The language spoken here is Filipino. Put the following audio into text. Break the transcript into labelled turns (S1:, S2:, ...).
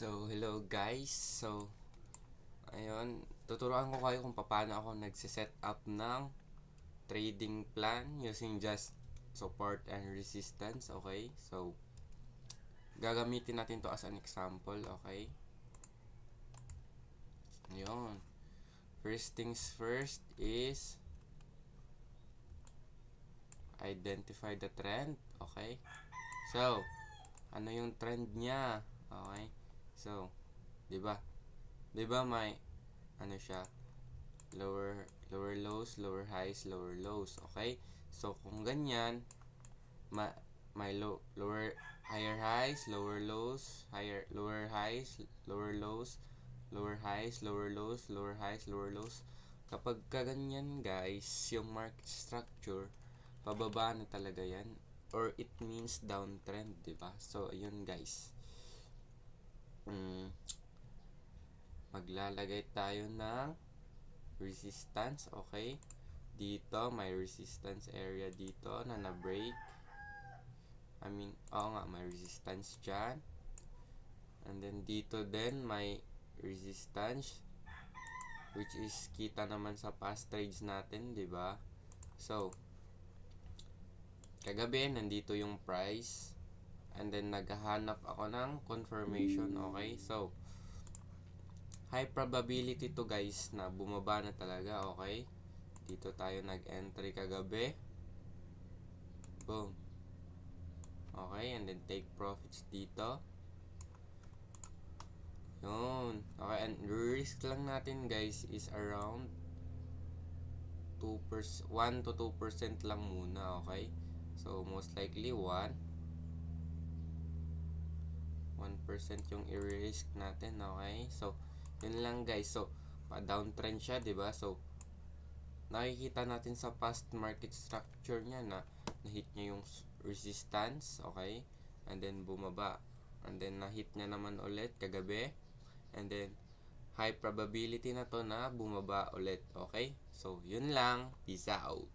S1: So, hello guys. So, ayun, tuturuan ko kayo kung paano ako nagsiset up ng trading plan using just support and resistance, okay? So, gagamitin natin to as an example, okay? Ayun. First things first is identify the trend, okay? So, ano yung trend niya? Okay? So, 'di ba? 'Di ba may ano siya? Lower lows, lower highs, lower lows, okay? So kung ganyan, may lower higher highs, lower lows, lower highs, lower lows, lower highs, lower lows, lower highs, lower lows. Kapag kaganyan guys, yung market structure, pababa na talaga yan or it means downtrend, 'di ba? So ayun guys. Maglalagay tayo ng resistance, okay? Dito may resistance area dito na na-break. May resistance dyan. And then dito din may resistance, which is kita naman sa past trades natin, 'di ba? So kagabi nandito yung price, and then naghahanap ako ng confirmation, okay? So high probability to guys na bumaba na talaga, okay? Dito tayo nag-entry kagabi. Boom. Okay, and then take profits dito. Yun. Okay, and risk lang natin guys is around 2%, 1 to 2% lang muna, okay? So most likely 1% yung i-risk natin, okay? So yun lang guys. So pa-downtrend siya, 'di ba? So nakikita natin sa past market structure niya na na-hit niya yung resistance, okay? And then bumaba. And then na-hit niya naman ulit kagabi. And then high probability na to na bumaba ulit, okay? So yun lang. Peace out.